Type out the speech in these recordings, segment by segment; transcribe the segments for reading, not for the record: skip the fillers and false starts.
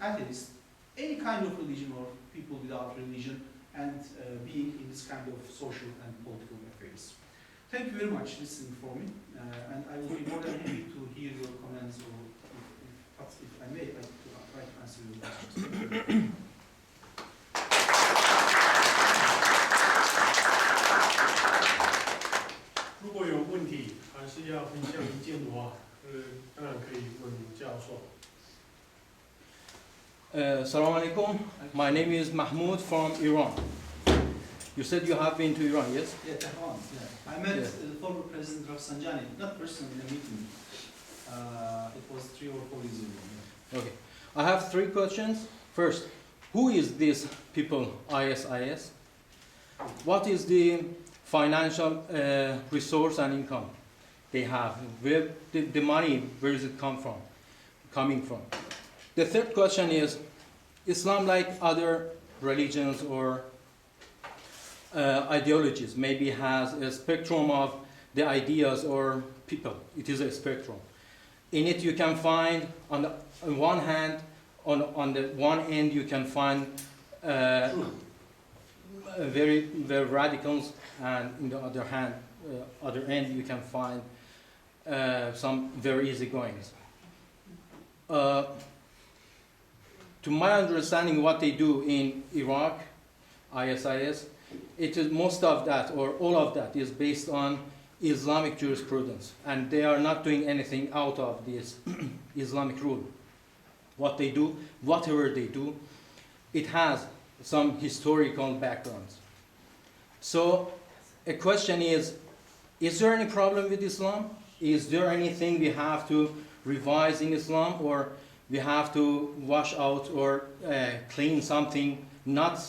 atheists, any kind of religion or people without religion, and being in this kind of social and political affairs. Thank you very much for listening for me, and I will be more than happy to hear your comments, or if I may, I try to answer your questions.如果有问题，还是要分享意见的话，当然可以问教授。Assalamu alaikum. My name is Mahmoud from Iran. You said you have been to Iran, yes? Yeah, Tehran. Yeah. I met the former president Rafsanjani, not personally in a meeting. It was 3 or 4 years ago. Yeah. Okay. I have 3 questions. First, who is these people, ISIS? What is the financial resource and income they have? Where the money, where does it coming from? The third question is, Islam, like other religions or ideologies, maybe has a spectrum of the ideas or people. It is a spectrum. In it you can find, on one hand, on the one end you can find very radicals, and in the other hand, other end you can find some very easygoings. To my understanding, what they do in Iraq, ISIS, it is most of that, or all of that, is based on Islamic jurisprudence, and they are not doing anything out of this Islamic rule. What they do, whatever they do, it has some historical backgrounds. So a question is there any problem with Islam? Is there anything we have to revise in Islam, or we have to wash out or clean something not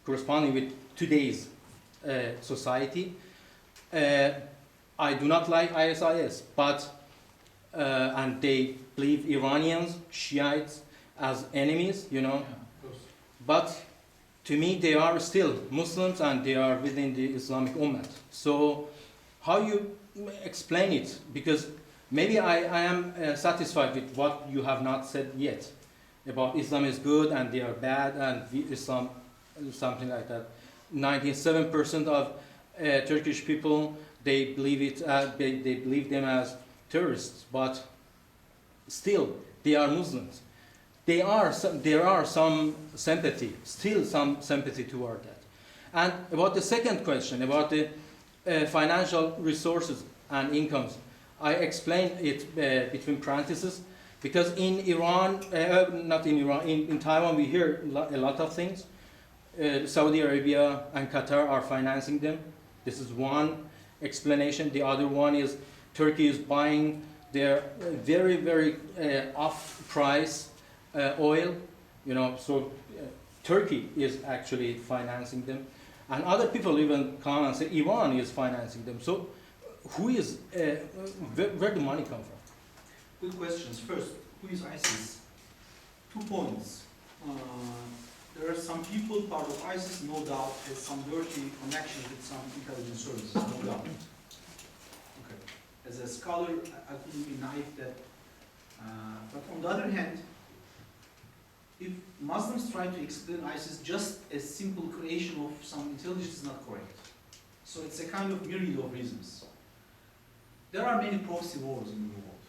corresponding with today's society? I do not like ISIS, but and they believe Iranians, Shiites as enemies, you know. But to me, they are still Muslims and they are within the Islamic Ummah. So how you explain it? Because maybe I am satisfied with what you have not said yet about Islam is good and they are bad and Islam, something like that. 97% of Turkish people, they believe it. They believe them as terrorists, but still they are Muslims. There are some sympathy, still some sympathy toward that. And about the second question, about the financial resources and incomes, I explained it between parentheses, because in Iran, not in Iran, in Taiwan we hear a lot of things. Saudi Arabia and Qatar are financing them. This is one explanation. The other one is Turkey is buying their very, very off-price oil, you know, so Turkey is actually financing them. And other people even come and say Iran is financing them. So who is, where the money come from? Good questions. First, who is ISIS? 2 points. There are some people, part of ISIS, no doubt, has some dirty connection with some intelligence services, no doubt. Okay. As a scholar, I couldn't be naive that. But on the other hand, if Muslims try to explain ISIS just as simple creation of some intelligence, is not correct. So it's a kind of myriad of reasons. There are many proxy wars in the world.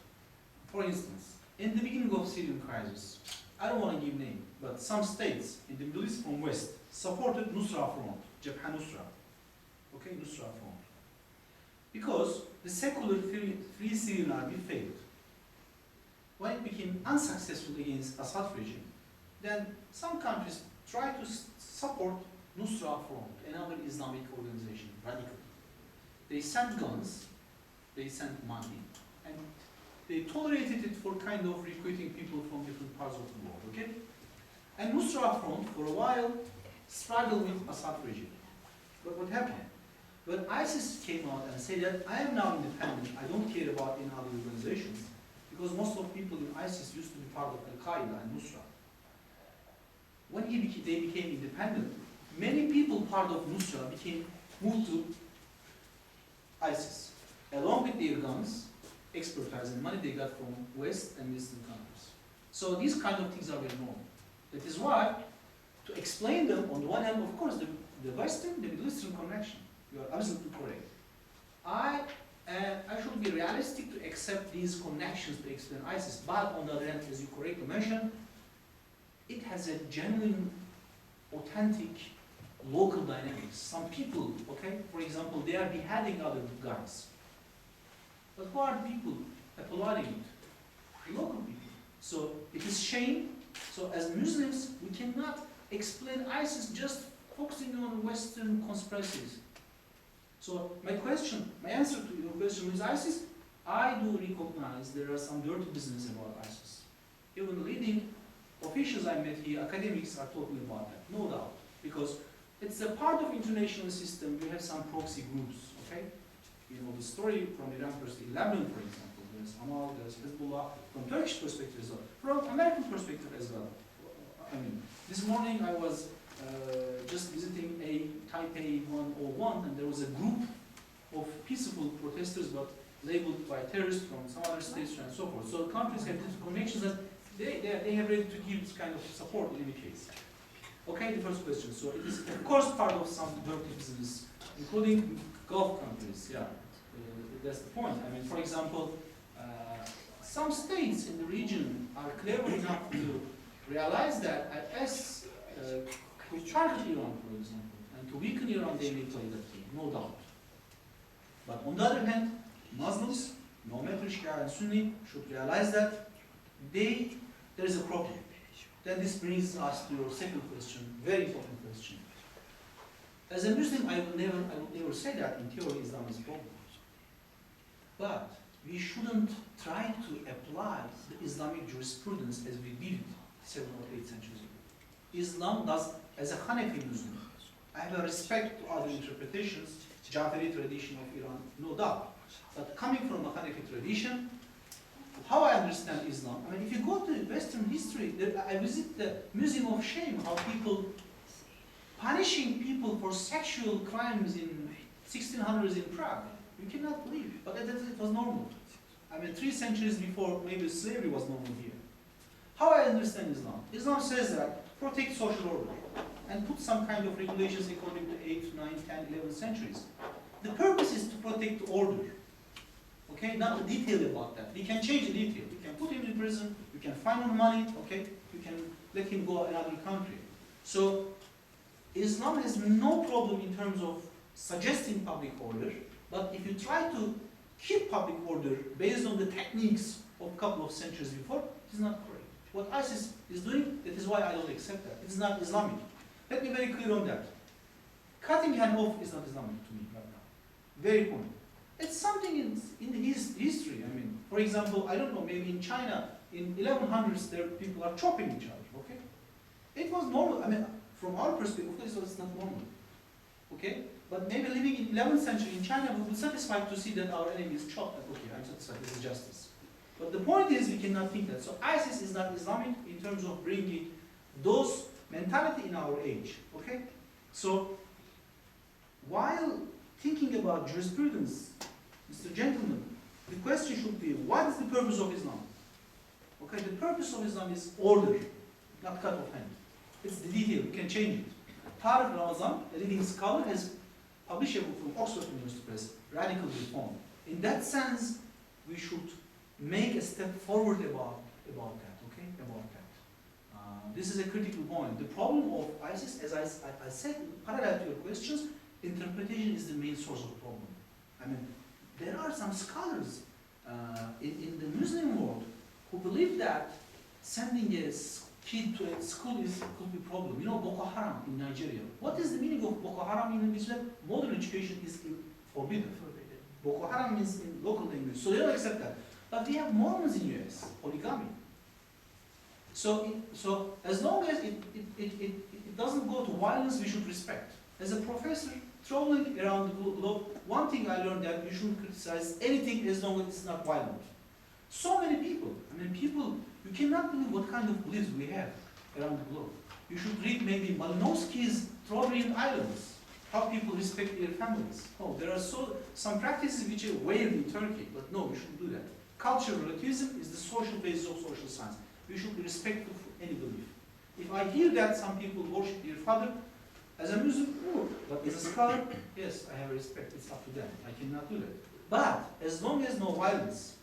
For instance, in the beginning of Syrian crisis, I don't want to give name, but some states in the Middle East from West supported Nusra Front, Jabha Nusra. Okay, Nusra Front. Because the secular free Syrian army failed. When it became unsuccessful against Assad regime, then some countries tried to support Nusra Front, another Islamic organization, radical. They sent guns, they sent money, and they tolerated it for kind of recruiting people from different parts of the world, okay? And Nusra Front, for a while, struggled with Assad regime. But what happened? When ISIS came out and said that I am now independent, I don't care about any other organizations, because most of people in ISIS used to be part of Al-Qaeda and Nusra. When they became independent, many people part of Nusra moved to ISIS, along with their guns, expertise and money they got from West and Western countries. So these kind of things are well known. That is why, to explain them, on the one hand, of course, the Western, the Middle Eastern connection, you are absolutely correct. I should be realistic to accept these connections to explain ISIS, but on the other hand, as you correctly mentioned, it has a genuine, authentic, local dynamics. Some people, okay, for example, they are beheading other guys. But who are the people applauding it? The local people. So it is shame. So as Muslims, we cannot explain ISIS just focusing on Western conspiracies. So my answer to your question is ISIS, I do recognize there are some dirty business about ISIS. Even leading officials I met here, academics are talking about that, no doubt. Because it's a part of international system, we have some proxy groups, okay? You know the story from Iran perspective, Lebanon for example, there's Hamas, there's Hezbollah, from Turkish perspective as well, from American perspective as well. I mean, this morning I was just visiting a Taipei 101 and there was a group of peaceful protesters but labeled by terrorists from some other states and so forth. So countries have these connections that they have ready to give this kind of support in any case. Okay, the first question. So it is of course part of some dirty business, including Gulf countries, yeah. That's the point. I mean, for example, some states in the region are clever enough to realize that as to target Iran, for example, and to weaken Iran, they may play that game, no doubt. But on the other hand, Muslims, no matter Shia and Sunni, should realize that there is a problem. Then this brings us to your second question, very important question. As a Muslim, I will never say that in theory Islam is a problem. But we shouldn't try to apply the Islamic jurisprudence as we did 7 or 8 centuries ago. Islam does, as a Hanafi Muslim, I have a respect to other interpretations, Jafari tradition of Iran, no doubt. But coming from a Hanafi tradition, how I understand Islam, I mean, if you go to Western history, I visit the Museum of Shame, how people punishing people for sexual crimes in 1600s in Prague. You cannot believe, but it was normal. I mean, 3 centuries before, maybe slavery was normal here. How I understand Islam? Islam says that protect social order and put some kind of regulations according to 8, 9, 10, 11 centuries. The purpose is to protect the order. Okay, not the detail about that. We can change the detail. We can put him in prison, we can fine him money, okay? We can let him go another country. So, Islam has no problem in terms of suggesting public order, but if you try to keep public order based on the techniques of a couple of centuries before, it is not correct. What ISIS is doing, that is why I don't accept that. It is not Islamic. Let me be very clear on that. Cutting hand off is not Islamic to me right now. Very point. It's something in his history. I mean, for example, I don't know, maybe in China, in 1100s, there people are chopping each other, okay? It was normal. I mean, from our perspective, of course, it's not normal, okay? But maybe living in 11th century in China, we would be satisfied to see that our enemy is chopped. Like, okay, I'm satisfied, this is justice. But the point is, we cannot think that. So ISIS is not Islamic in terms of bringing those mentality in our age, okay? So, while thinking about jurisprudence, Mr. Gentleman, the question should be, what is the purpose of Islam? Okay, the purpose of Islam is order, not cut off hand. It's the detail, we can change it. Tariq Ramazan, a leading scholar, has published a book from Oxford University Press, Radical Reform. In that sense, we should make a step forward about that, okay? About that. This is a critical point. The problem of ISIS, as I said, parallel to your questions, interpretation is the main source of the problem. I mean, there are some scholars in the Muslim world who believe that sending a kid to a school could be a problem. You know, Boko Haram in Nigeria. What is the meaning of Boko Haram in Islam? Modern education is forbidden. Boko Haram means in local language, so they don't accept that. But we have Mormons in US, polygamy. So as long as it doesn't go to violence, we should respect. As a professor traveling around the globe, one thing I learned that you shouldn't criticize anything as long as it's not violent. So many people, I mean people, you cannot believe what kind of beliefs we have around the globe. You should read maybe Malinowski's Trobriand Islands, how people respect their families. Oh, there are some practices which are waived in Turkey, but no, we shouldn't do that. Cultural relativism is the social basis of social science. We should be respectful for any belief. If If I hear that some people worship their father, as a Muslim, no. But as a scholar, yes, I have respect. It's up to them. I cannot do that. But as long as no violence,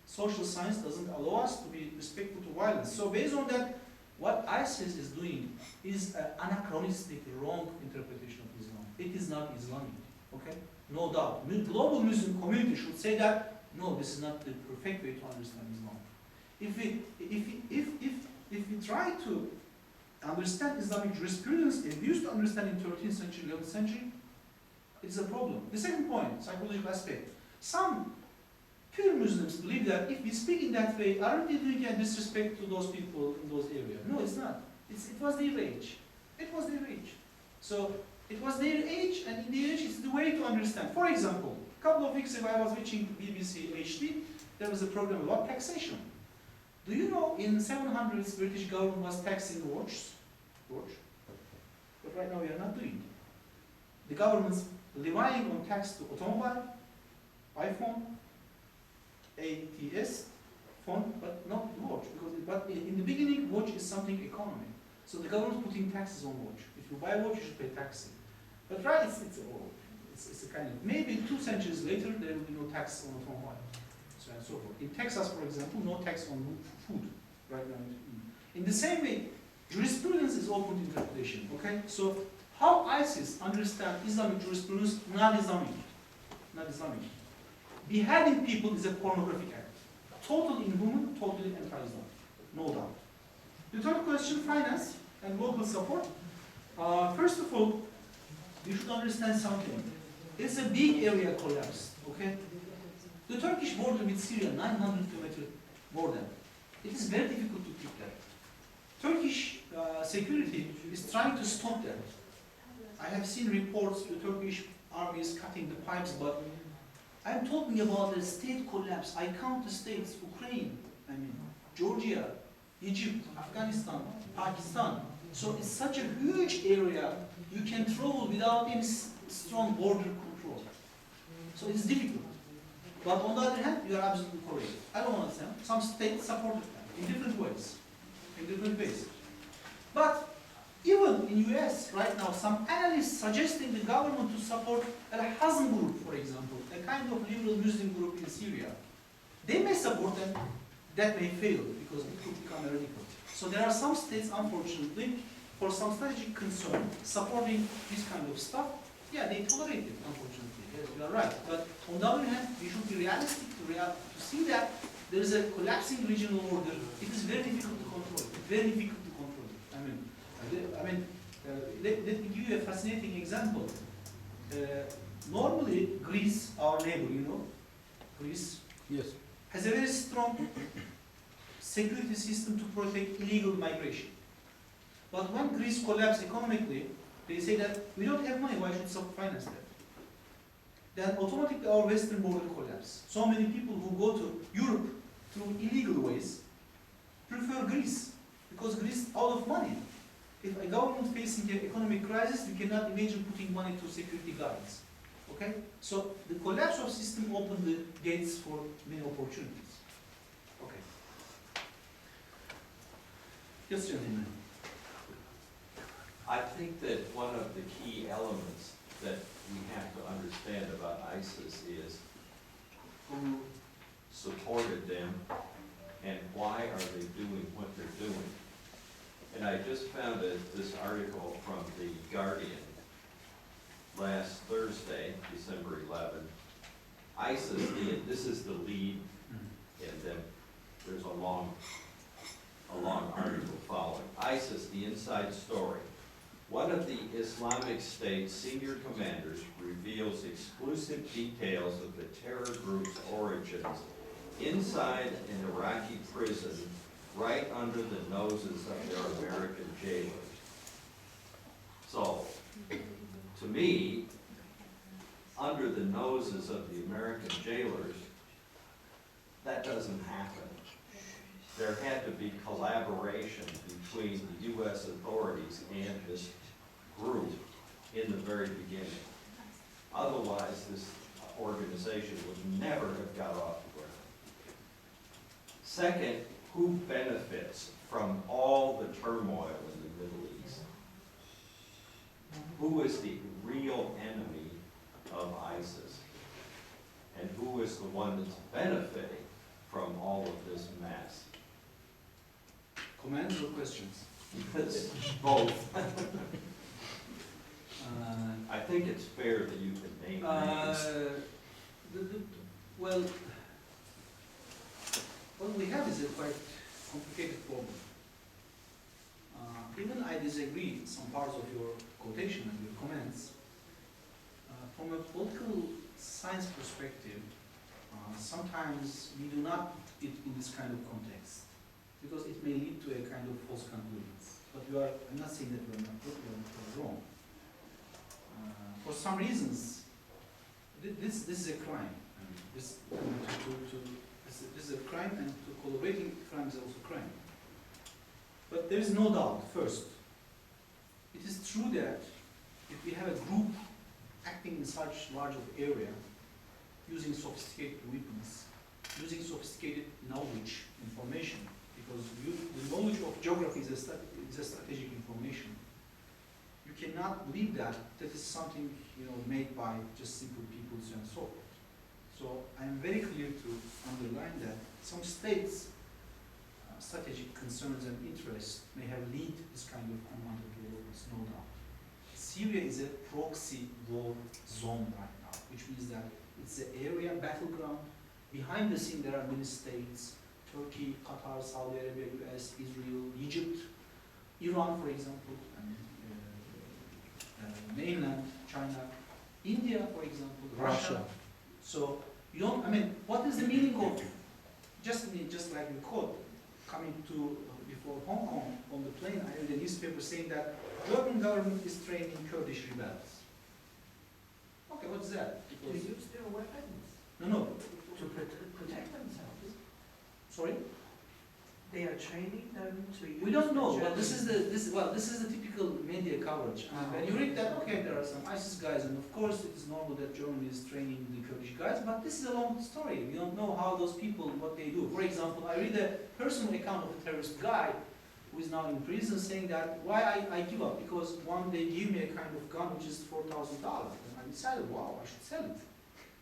social science doesn't allow us to be respectful to violence. So based on that, what ISIS is doing is an anachronistic, wrong interpretation of Islam. It is not Islamic, okay? No doubt. The global Muslim community should say that, no, this is not the perfect way to understand Islam. If we try to understand Islamic jurisprudence and we used to understand in 13th century, 11th century, it's a problem. The second point, psychological aspect. Some pure Muslims believe that if we speak in that way, aren't we doing a disrespect to those people in those areas? No, it's not. It was their age. It was their age. So it was their age, and in their age, it's the way to understand. For example, a couple of weeks ago, I was watching BBC HD. There was a program about taxation. Do you know in 700s, British government was taxing watch? But right now we are not doing it. The government's levying on tax to automobile, iPhone, ATS, phone, but not watch. But in the beginning, watch is something economy. So the government's putting taxes on watch. If you buy a watch, you should pay tax. But right, it's a kind of, maybe 2 centuries later, there will be no tax on automobile. So and so forth. In Texas, for example, no tax on food right now. In the same way, jurisprudence is open to interpretation. Okay, so how ISIS understand Islamic jurisprudence? Not Islamic. Not Islamic. Beheading people is a pornographic act. Totally inhuman, totally anti-Islam. No doubt. The third question: finance and local support. First of all, you should understand something. It's a big area collapse. Okay. The Turkish border with Syria, 900-kilometer border. It is very difficult to keep that. Turkish security is trying to stop that. I have seen reports the Turkish army is cutting the pipes, but I'm talking about the state collapse. I count the states: Ukraine, Georgia, Egypt, Afghanistan, Pakistan. So it's such a huge area you can travel without any strong border control. So it's difficult. But on the other hand, you are absolutely correct. I don't understand. Some states supported them in different ways. But even in US right now, some analysts suggesting the government to support Al-Hazm group, for example, a kind of liberal Muslim group in Syria. They may support them, that may fail because it could become a radical. So there are some states, unfortunately, for some strategic concern, supporting this kind of stuff. Yeah, they tolerate it, unfortunately. Yes, you are right. But on the other hand, we should be realistic to see that there is a collapsing regional order. It is very difficult to control. Very difficult to control. Let me give you a fascinating example. Normally, Greece, our neighbor, Greece, Yes. has a very strong security system to protect illegal migration. But when Greece collapsed economically, they say that we don't have money, why should we finance that? Then automatically our western border collapsed. So many people who go to Europe through illegal ways prefer Greece, because Greece is out of money. If a government facing an economic crisis, you cannot imagine putting money to security guards. Okay? So the collapse of system opened the gates for many opportunities. Okay. Yes, gentlemen. I think that one of the key elements that we have to understand about ISIS is who supported them and why are they doing what they're doing. And I just found this article from The Guardian last Thursday, December 11. ISIS, this is the lead, and then there's a long article following. ISIS, the inside story. One of the Islamic State's senior commanders reveals exclusive details of the terror group's origins inside an Iraqi prison right under the noses of their American jailers. So, to me, under the noses of the American jailers, that doesn't happen. There had to be collaboration between the U.S. authorities and this group in the very beginning. Otherwise, this organization would never have got off the ground. Second, who benefits from all the turmoil in the who is the real enemy of ISIS? And who is the one that's benefiting from all of this mess? Comments or questions? It's both. I think it's fair that you can name names. Well, what we have is a quite complicated problem. Even I disagree with some parts of your quotation and your comments. From a political science perspective, sometimes we do not put it in this kind of context because it may lead to a kind of false conclusions. But I'm not saying that we're not we're wrong. For some reasons, this is a crime. I mean, this is a crime, and to collaborating crime is also a crime. But there is no doubt, first, it is true that if we have a group acting in such large of area, using sophisticated weapons, using sophisticated knowledge, information, because the knowledge of geography is a strategic information. You cannot believe that is something made by just simple people and so forth. So I am very clear to underline that some states' strategic concerns and interests may have led this kind of unwanted developments, no doubt. Syria is a proxy war zone right now, which means that it's an area, battleground. Behind the scene there are many states, Turkey, Qatar, Saudi Arabia, US, Israel, Egypt, Iran, for example, and mainland China, India, for example, Russia. So you don't, what is the meaning of, just like you quote, coming to before Hong Kong on the plane, I read a newspaper saying that German government is training Kurdish rebels. Okay, what's that? To use their weapons. No. To protect themselves. Sorry? They are training them to use. We don't know. the Well, this is the typical media coverage. And you read that, okay, there are some ISIS guys, and of course it is normal that Germany is training the Kurdish guys, but this is a long story. We don't know how those people, what they do. For example, I read a personal account of a terrorist guy who is now in prison saying that why I give up, because one, they give me a kind of gun which is $4,000, and I decided, wow, I should sell it.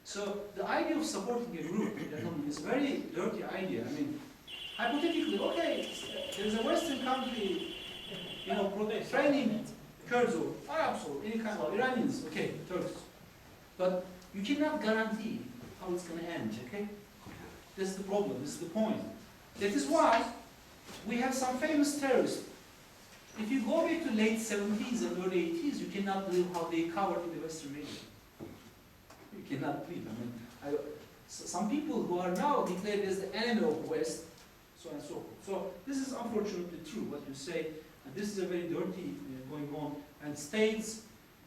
So the idea of supporting a group, gentlemen, is a very dirty idea. Hypothetically, okay, there's a Western country, training Kurds or Arabs or any kind of Iranians, okay, Turks. But you cannot guarantee how it's going to end, okay? This is the problem, this is the point. That is why we have some famous terrorists. If you go back to late 70s and early 80s, you cannot believe how they covered in the Western media. You cannot believe. Some people who are now declared as the enemy of West, so on and so forth. So this is unfortunately true, what you say, and this is a very dirty going on. And states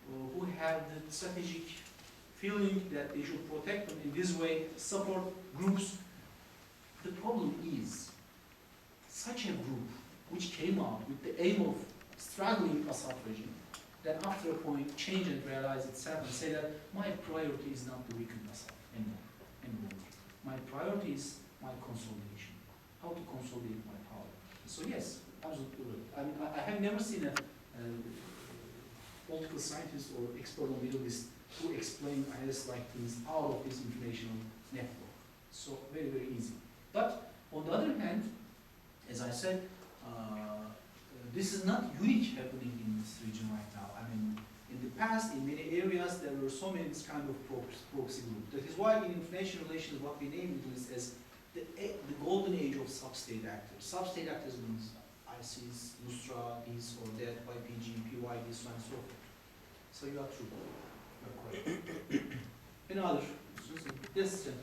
who have the strategic feeling that they should protect them in this way, support groups. The problem is, such a group which came out with the aim of struggling Assad regime, then after a point change and realize itself and say that my priority is not to weaken Assad anymore. My priority is my consolidation. How to consolidate my power. So yes, absolutely. I have never seen a political scientist or expert on Middle East who explain IS-like things out of this informational network. So very, very easy. But on the other hand, as I said, this is not unique happening in this region right now. In the past, in many areas, there were so many this kind of proxy groups. That is why in international relations, what we name it is as the golden age of sub-state actors. Sub-state actors means ISIS, Nusra, this or that, YPG, PYD, so on and so forth. So you are true. You are correct. Any other? Yes, gentlemen.